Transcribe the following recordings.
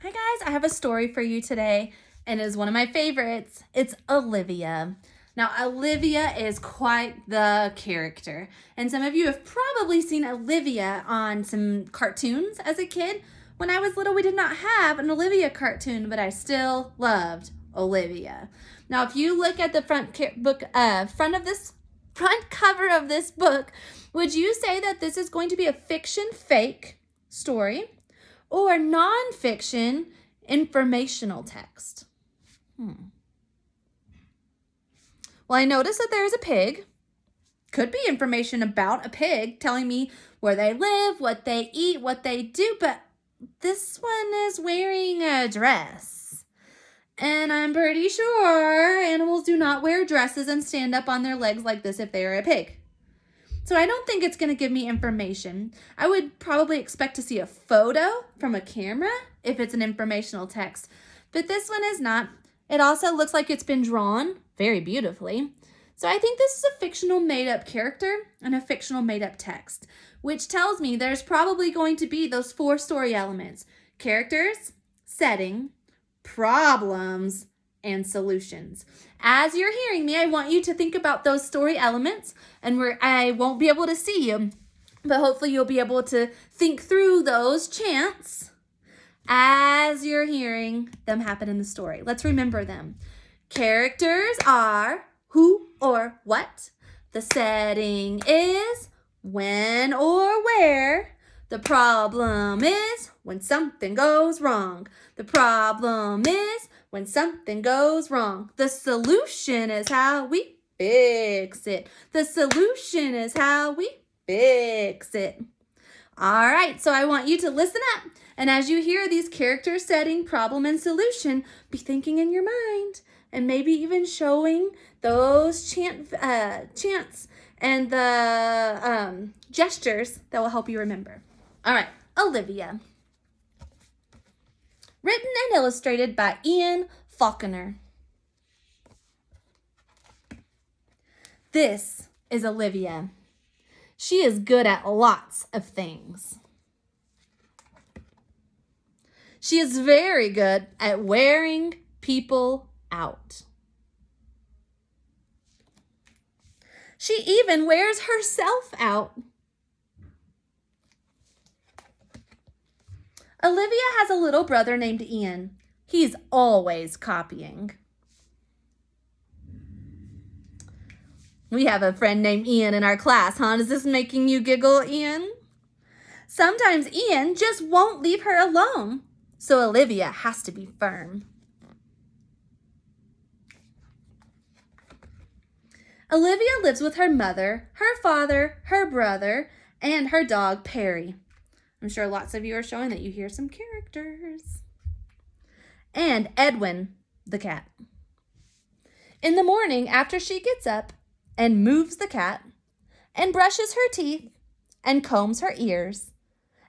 Hi guys, I have a story for you today, and it is one of my favorites. It's Olivia. Now, Olivia is quite the character, and some of you have probably seen Olivia on some cartoons as a kid. When I was little, we did not have an Olivia cartoon, but I still loved Olivia. Now, if you look at the front cover of this book, would you say that this is going to be a fiction fake story or nonfiction informational text? Well, I noticed that there's a pig. Could be information about a pig telling me where they live, what they eat, what they do, but this one is wearing a dress. And I'm pretty sure animals do not wear dresses and stand up on their legs like this if they are a pig. So I don't think it's going to give me information. I would probably expect to see a photo from a camera if it's an informational text, but this one is not. It also looks like it's been drawn very beautifully. So I think this is a fictional made-up character and a fictional made-up text, which tells me there's probably going to be those 4 story elements: characters, setting, problems, and solutions. As you're hearing me, I want you to think about those story elements, and I won't be able to see you, but hopefully you'll be able to think through those chants as you're hearing them happen in the story. Let's remember them. Characters are who or what. The setting is when or where. The problem is when something goes wrong. The problem is when something goes wrong. The solution is how we fix it. The solution is how we fix it. All right, so I want you to listen up. And as you hear these character, setting, problem, and solution, be thinking in your mind and maybe even showing those chants and the gestures that will help you remember. All right, Olivia. Written and illustrated by Ian Faulkner. This is Olivia. She is good at lots of things. She is very good at wearing people out. She even wears herself out. Olivia has a little brother named Ian. He's always copying. We have a friend named Ian in our class, huh? Is this making you giggle, Ian? Sometimes Ian just won't leave her alone, so Olivia has to be firm. Olivia lives with her mother, her father, her brother, and her dog, Perry. I'm sure lots of you are showing that you hear some characters. And Edwin, the cat. In the morning, after she gets up and moves the cat, and brushes her teeth, and combs her ears,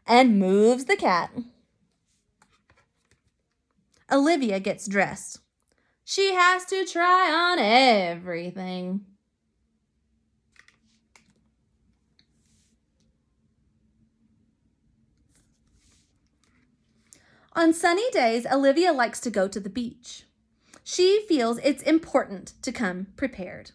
and moves the cat, Olivia gets dressed. She has to try on everything. On sunny days, Olivia likes to go to the beach. She feels it's important to come prepared.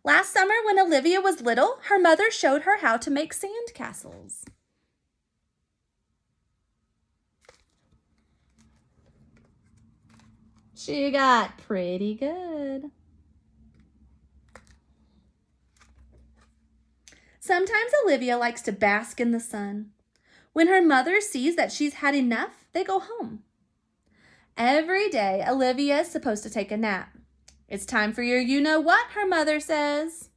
Last summer, when Olivia was little, her mother showed her how to make sand castles. She got pretty good. Sometimes Olivia likes to bask in the sun. When her mother sees that she's had enough, they go home. Every day, Olivia is supposed to take a nap. It's time for your you-know-what, her mother says.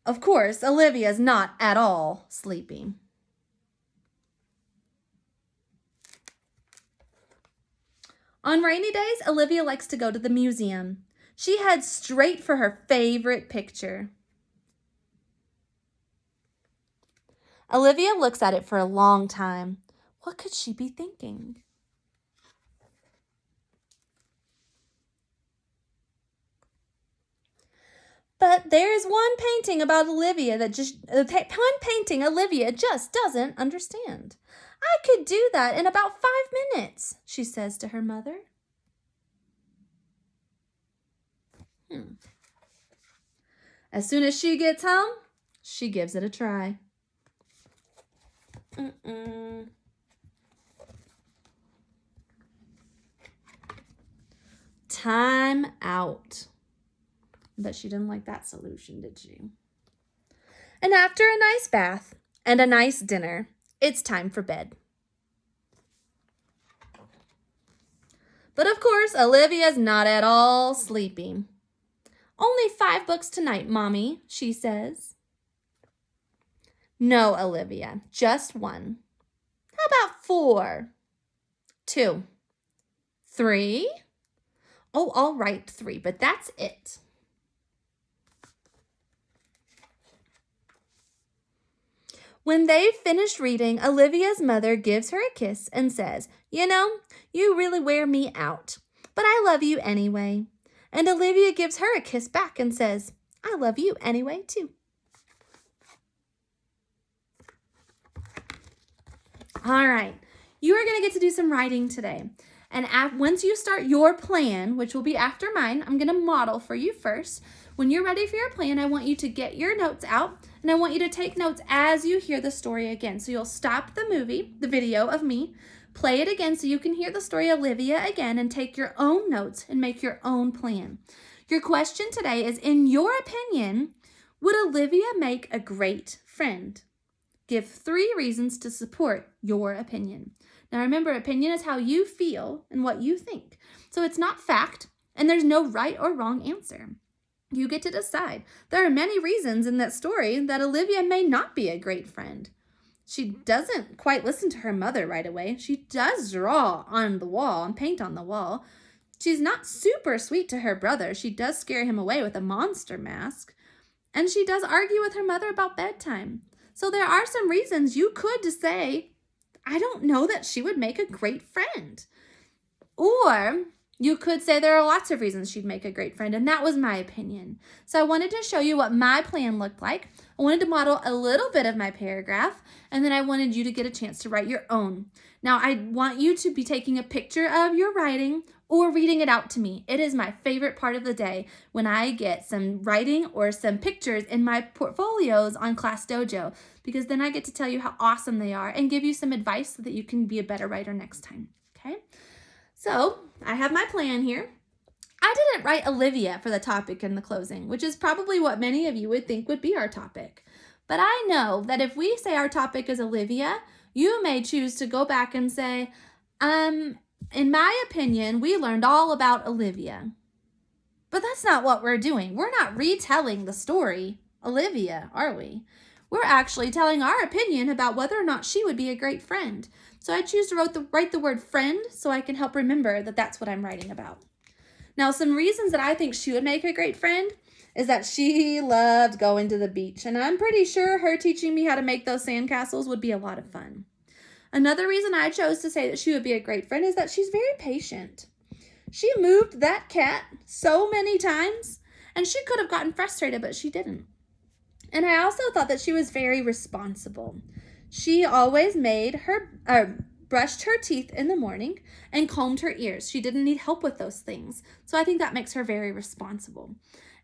Of course, Olivia's not at all sleepy. On rainy days, Olivia likes to go to the museum. She heads straight for her favorite picture. Olivia looks at it for a long time. What could she be thinking? But there's one painting about Olivia that one painting Olivia just doesn't understand. I could do that in about 5 minutes, she says to her mother. As soon as she gets home, she gives it a try. Time out. But she didn't like that solution, did she? And after a nice bath and a nice dinner, it's time for bed. But of course, Olivia's not at all sleepy. Only 5 books tonight, Mommy, she says. No, Olivia, just 1. How about 4? 2? 3? Oh, all right, 3, but that's it. When they've finished reading, Olivia's mother gives her a kiss and says, "You know, you really wear me out, but I love you anyway." And Olivia gives her a kiss back and says, "I love you anyway, too." All right, you are going to get to do some writing today. And once you start your plan, which will be after mine, I'm going to model for you first. When you're ready for your plan, I want you to get your notes out, and I want you to take notes as you hear the story again. So you'll stop the video of me, play it again so you can hear the story of Olivia again, and take your own notes and make your own plan. Your question today is, in your opinion, would Olivia make a great friend? Give 3 reasons to support your opinion. Now remember, opinion is how you feel and what you think. So it's not fact, and there's no right or wrong answer. You get to decide. There are many reasons in that story that Olivia may not be a great friend. She doesn't quite listen to her mother right away. She does draw on the wall and paint on the wall. She's not super sweet to her brother. She does scare him away with a monster mask. And she does argue with her mother about bedtime. So there are some reasons you could say, I don't know that she would make a great friend. Or you could say there are lots of reasons she'd make a great friend, and that was my opinion. So I wanted to show you what my plan looked like. I wanted to model a little bit of my paragraph, and then I wanted you to get a chance to write your own. Now, I want you to be taking a picture of your writing or reading it out to me. It is my favorite part of the day when I get some writing or some pictures in my portfolios on Class Dojo, because then I get to tell you how awesome they are and give you some advice so that you can be a better writer next time, okay? So I have my plan here. I didn't write Olivia for the topic in the closing, which is probably what many of you would think would be our topic. But I know that if we say our topic is Olivia, you may choose to go back and say, in my opinion, we learned all about Olivia. But that's not what we're doing. We're not retelling the story, Olivia, are we? We're actually telling our opinion about whether or not she would be a great friend. So I choose to write the word friend so I can help remember that that's what I'm writing about. Now, some reasons that I think she would make a great friend is that she loved going to the beach. And I'm pretty sure her teaching me how to make those sandcastles would be a lot of fun. Another reason I chose to say that she would be a great friend is that she's very patient. She moved that cat so many times, and she could have gotten frustrated, but she didn't. And I also thought that she was very responsible. She always brushed her teeth in the morning and combed her ears. She didn't need help with those things. So I think that makes her very responsible.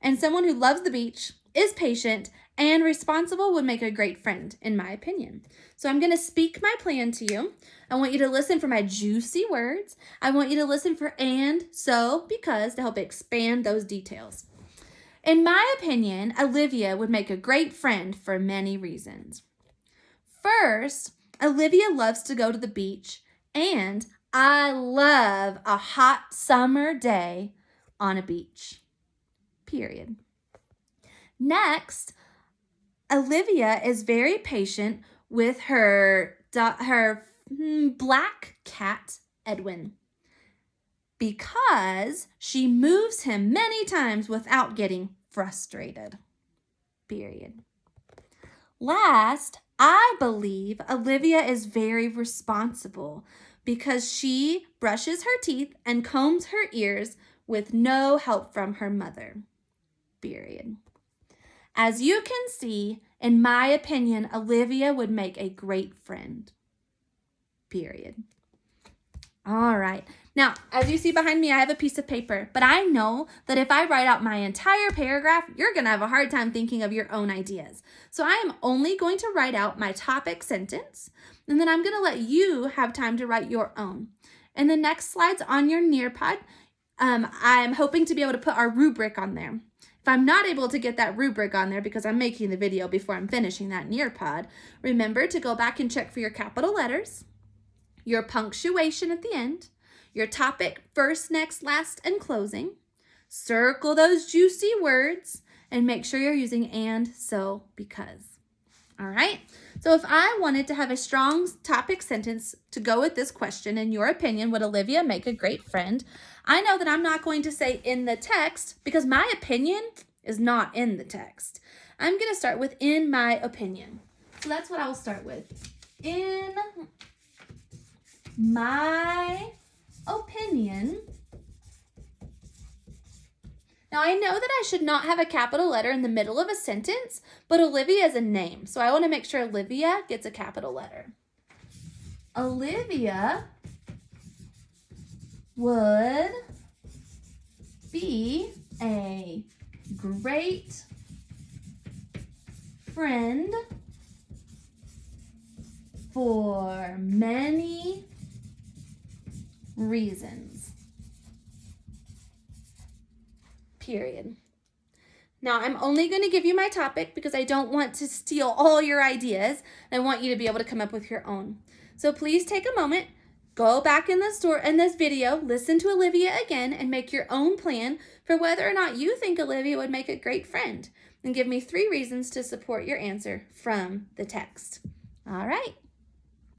And someone who loves the beach, is patient, and responsible would make a great friend, in my opinion. So I'm going to speak my plan to you. I want you to listen for my juicy words. I want you to listen for and, so, because to help expand those details. In my opinion, Olivia would make a great friend for many reasons. First, Olivia loves to go to the beach, and I love a hot summer day on a beach. Period. Next, Olivia is very patient with her black cat, Edwin, because she moves him many times without getting frustrated. Period. Last, I believe Olivia is very responsible because she brushes her teeth and combs her ears with no help from her mother. Period. As you can see, in my opinion, Olivia would make a great friend. Period. All right. Now, as you see behind me, I have a piece of paper, but I know that if I write out my entire paragraph, you're going to have a hard time thinking of your own ideas. So I am only going to write out my topic sentence, and then I'm going to let you have time to write your own. And the next slides on your Nearpod, I'm hoping to be able to put our rubric on there. If I'm not able to get that rubric on there because I'm making the video before I'm finishing that Nearpod, remember to go back and check for your capital letters, your punctuation at the end, your topic, first, next, last, and closing. Circle those juicy words and make sure you're using and, so, because. All right? So if I wanted to have a strong topic sentence to go with this question, in your opinion, would Olivia make a great friend? I know that I'm not going to say in the text because my opinion is not in the text. I'm going to start with in my opinion. So that's what I will start with. In my opinion. Now, I know that I should not have a capital letter in the middle of a sentence, but Olivia is a name, so I want to make sure Olivia gets a capital letter. Olivia would be a great friend for many reasons. Period. Now, I'm only going to give you my topic because I don't want to steal all your ideas. I want you to be able to come up with your own. So please take a moment, go back in this video, listen to Olivia again, and make your own plan for whether or not you think Olivia would make a great friend. And give me 3 reasons to support your answer from the text. All right.